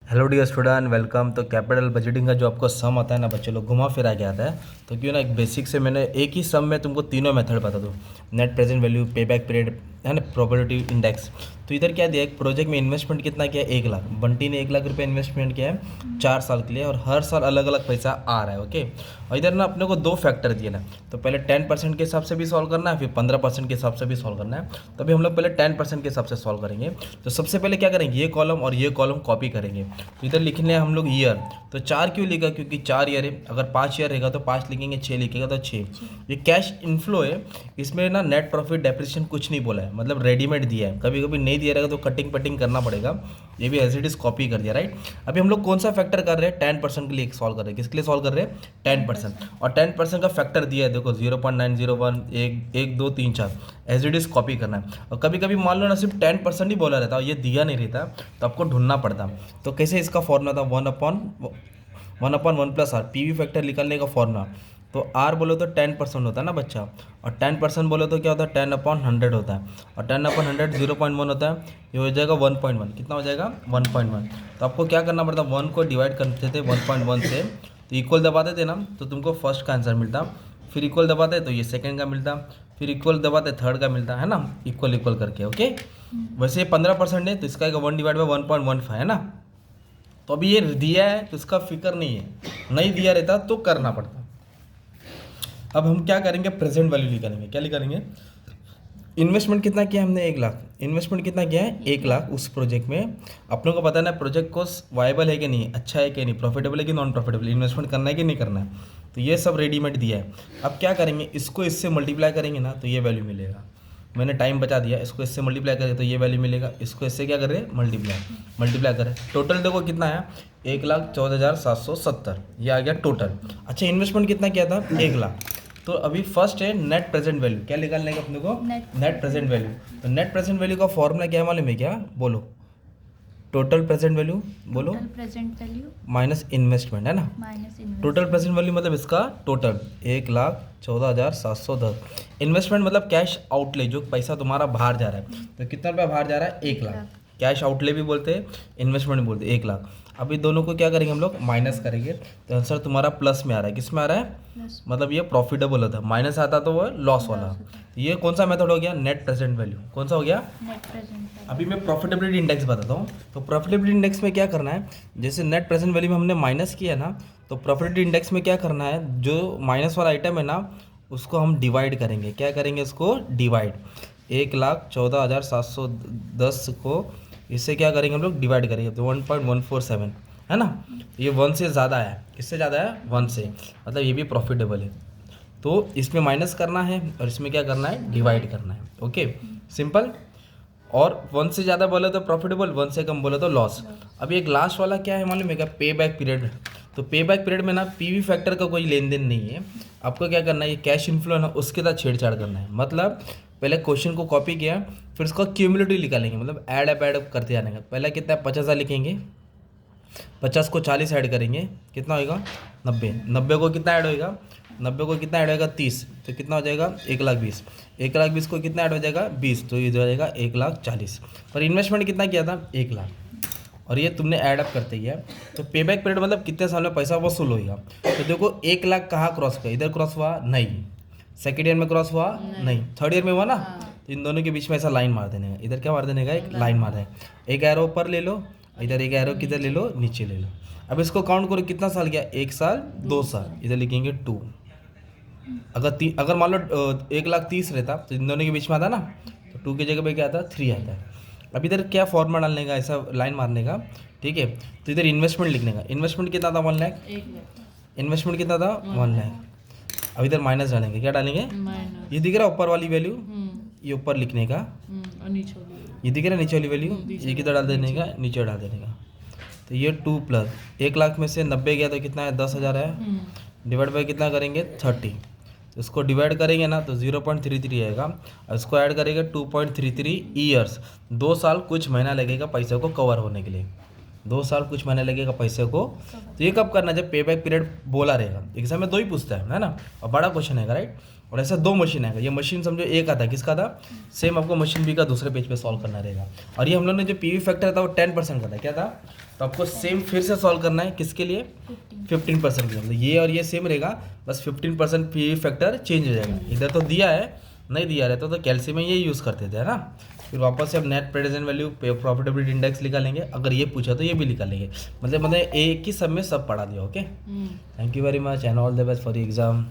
Hello dear student, welcome. तो capital budgeting का जो आपको सम आता है ना बच्चे लोग, घुमा फिरा के आता है। तो क्यों ना एक बेसिक से मैंने एक ही सम में तुमको तीनों मेथड बता दूँ। नेट प्रेजेंट वैल्यू, पे बैक पीरियड, है ना, प्रोबेबिलिटी इंडेक्स। तो इधर क्या दिया, एक प्रोजेक्ट में इन्वेस्टमेंट कितना किया है, 1 लाख। बंटी ने 1 लाख रुपये इन्वेस्टमेंट किया है 4 साल के लिए, और हर साल अलग अलग पैसा आ रहा है। ओके, और इधर ना अपने को 2 फैक्टर दिए ना, तो पहले 10% के हिसाब से भी सॉल्व करना है, फिर 15% के हिसाब से भी सॉल्व करना है। तो अभी हम लोग पहले 10% के हिसाब से सॉल्व करेंगे। तो सबसे पहले क्या करेंगे, ये कॉलम और ये कॉलम कॉपी करेंगे। तो इधर लिखने हैं हम लोग ईयर। तो 4 क्यों लिखा, क्योंकि 4 ईयर है। अगर 5 ईयर रहेगा तो 5 लिखेंगे, 6 लिखेगा तो 6। ये कैश इनफ्लो है, इसमें ना नेट प्रॉफिट डेप्रिसिएशन कुछ नहीं बोला है, मतलब रेडीमेड दिया है। कभी कभी नहीं दिया रहेगा तो कटिंग पटिंग करना पड़ेगा। ये भी एज इट इज कॉपी कर दिया, राइट। अभी हम लोग कौन सा फैक्टर कर रहे हैं, 10% के लिए सॉल्व कर रहे हैं। किसके लिए सॉल्व कर रहे हैं, 10%। और 10% का फैक्टर दिया है, देखो 0.901, 1 2 3 4, एज इट इज कॉपी करना है। और कभी कभी मान लो ना सिर्फ 10% ही बोला रहता है, ये दिया नहीं रहता, तो आपको ढूंढना पड़ता। तो कैसे इसका फॉर्मूला था, 1/1 plus r, P V factor निकालने का फॉर्मूला। तो आर बोलो तो 10% होता है ना बच्चा, और 10% बोलो तो क्या होता है, 10/100 होता है। और 10/100 0.1 होता है, ये हो जाएगा 1.1। कितना हो जाएगा, 1.1। तो आपको क्या करना पड़ता है, 1 को डिवाइड करते थे 1.1 से, तो इक्वल दबाते थे ना, तो तुमको फर्स्ट का आंसर मिलता। फिर इक्वल दबाते तो ये सेकंड का मिलता, फिर इक्वल दबाते थर्ड का मिलता, है ना, इक्वल इक्वल करके। ओके, वैसे 15% है तो इसका 1 डिवाइड बाई 1.15 है ना। तो अभी ये दिया है तो इसका फिक्र नहीं है, नहीं दिया रहता तो करना पड़ता। अब हम क्या करेंगे, प्रेजेंट वैल्यू निकालेंगे। क्या निकालेंगे, इन्वेस्टमेंट कितना किया है हमने, 1 लाख। इन्वेस्टमेंट कितना किया है, 1 लाख उस प्रोजेक्ट में। अपनों को पता है ना प्रोजेक्ट को वायबल है कि नहीं, अच्छा है कि नहीं, प्रॉफिटेबल है कि नॉन प्रॉफिटेबल, इन्वेस्टमेंट करना है कि नहीं करना है। तो ये सब रेडीमेड दिया है। अब क्या करेंगे, इसको इससे मल्टीप्लाई करेंगे ना तो ये वैल्यू मिलेगा। मैंने टाइम बचा दिया, इसको इससे मल्टीप्लाई करें तो ये वैल्यू मिलेगा। इसको इससे क्या करें, मल्टीप्लाई करें। टोटल देखो कितना है, 1,14,770, ये आ गया टोटल। अच्छा, इन्वेस्टमेंट कितना किया था, 1 लाख। तो अभी फर्स्ट है नेट प्रेजेंट वैल्यू। क्या निकालने का अपने को, नेट प्रेजेंट वैल्यू। तो नेट प्रेजेंट वैल्यू का फॉर्मूला क्या है मालूम है क्या, बोलो, टोटल प्रेजेंट वैल्यू, बोलो, प्रेजेंट वैल्यू माइनस इन्वेस्टमेंट, है ना। माइनस टोटल प्रेजेंट वैल्यू मतलब इसका टोटल 1,14,710। इन्वेस्टमेंट मतलब कैश आउटले, जो पैसा तुम्हारा बाहर जा रहा है। तो कितना रुपया बाहर जा रहा है, 1 लाख। कैश आउटले भी बोलते हैं, इन्वेस्टमेंट भी बोलते हैं, 1 लाख। अभी दोनों को क्या करेंगे हम लोग, माइनस करेंगे। तो आंसर तुम्हारा प्लस में आ रहा है, किस में आ रहा है, प्लस मतलब ये प्रॉफिटेबल होता है। माइनस आता तो वो लॉस वाला। तो ये कौन सा मेथड हो गया, नेट प्रेजेंट वैल्यू। कौन सा हो गया, नेट प्रेजेंट अभी मैं प्रॉफिटेबिलिटी इंडेक्स बताता हूँ। तो प्रॉफिटेबिलिटी इंडेक्स में क्या करना है, जैसे नेट प्रेजेंट वैल्यू में हमने माइनस किया ना, तो प्रॉफिटेबिलिटी इंडेक्स में क्या करना है, जो माइनस वाला आइटम है ना उसको हम डिवाइड करेंगे। क्या करेंगे, इसको डिवाइड। 1,14,710 को इससे क्या करेंगे हम लोग, डिवाइड करेंगे, तो 1.147, है ना। ये 1 से ज़्यादा है, इससे ज़्यादा है 1 से, मतलब ये भी प्रॉफिटेबल है। तो इसमें माइनस करना है और इसमें क्या करना है, डिवाइड करना है। Okay, simple. और 1 से ज़्यादा बोले तो प्रॉफिटेबल, 1 से कम बोले तो लॉस। अब एक लास्ट वाला क्या है मालूम है क्या, पे बैक पीरियड। तो पे बैक पीरियड में ना पीवी फैक्टर का कोई लेन देन नहीं है। आपको क्या करना है, ये कैश इनफ्लो है ना उसके साथ छेड़छाड़ करना है। मतलब पहले क्वेश्चन को कॉपी किया, फिर उसका क्यूमुलेटिव निकालेंगे, मतलब ऐड अप करते जाने का। पहले कितना 50,000 लिखेंगे, 50 को 40 ऐड करेंगे, कितना होएगा 90। 90 को कितना ऐड होएगा, 90 को कितना ऐड होएगा 30, तो कितना हो जाएगा 1,20,000। 1,20,000 को कितना ऐड हो जाएगा 20, तो ये हो जाएगा 1,40,000। पर इन्वेस्टमेंट कितना किया था, 1 लाख। और ये तुमने ऐड अप करते ही है। तो पे बैक पीरियड मतलब कितने साल में पैसा वसूल होगा। तो देखो 1 लाख कहाँ क्रॉस हुआ, इधर क्रॉस हुआ नहीं, सेकेंड ईयर में क्रॉस हुआ नहीं, थर्ड ईयर में हुआ ना। तो इन दोनों के बीच में ऐसा लाइन मार देने का, इधर क्या मार देने का, एक लाइन मार देगा। एक एरो ऊपर ले लो, इधर एक एरो किधर ले लो, नीचे ले लो। अब इसको काउंट करो कितना साल गया, 1 साल 2 साल, इधर लिखेंगे 2। अगर मान लो 1,30,000 रहता तो इन दोनों के बीच में आता ना, तो 2 की जगह पे क्या आता, 3 आता है। अब इधर क्या फॉर्मूला डालने का, ऐसा लाइन मारने का, ठीक है। तो इधर इन्वेस्टमेंट लिखने का, इन्वेस्टमेंट कितना था 1 लाख, इन्वेस्टमेंट कितना था 1 लाख। अब इधर माइनस डालेंगे, क्या डालेंगे, ये दिख रहा है ऊपर वाली वैल्यू, ये ऊपर लिखने का, ये दिख रहा है नीचे वाली वैल्यू, ये किधर डाल देने का, नीचे डाल देने का। तो ये 2 प्लस 1 लाख में से 90 गया तो कितना है, 10,000 है। डिवाइड बाई कितना करेंगे, 30। तो इसको डिवाइड करेंगे ना तो 0.33 आएगा, और इसको ऐड करेंगे 2.33 ईयर्स, 2 साल कुछ महीना लगेगा पैसे को कवर होने के लिए। 2 साल कुछ महीने लगेगा पैसे को। तो ये कब करना है, जब पे बैक पीरियड बोला रहेगा। एग्जाम में 2 ही पूछता है ना, और बड़ा क्वेश्चन है राइट। और ऐसा 2 मशीन है, ये मशीन समझो एक आता है, किसका था, सेम आपको मशीन बी का दूसरे पेज पे सॉल्व करना रहेगा। और ये हम लोग ने जो पीवी फैक्टर था वो 10% का था, क्या था, तो आपको सेम फिर से सॉल्व करना है, किसके लिए, 15% के लिए। मतलब ये और ये सेम रहेगा, बस 15% पीवी फैक्टर चेंज हो जाएगा। इधर तो दिया है, नहीं दिया रहता तो कैल्शियम में ये यूज़ करते थे, है ना। फिर वापस से अब net present value, profitability index निकालेंगे, अगर ये पूछा तो ये भी निकालेंगे। मतलब एक ही सब में सब पढ़ा दिया। Okay, thank you very much and all the best for the exam.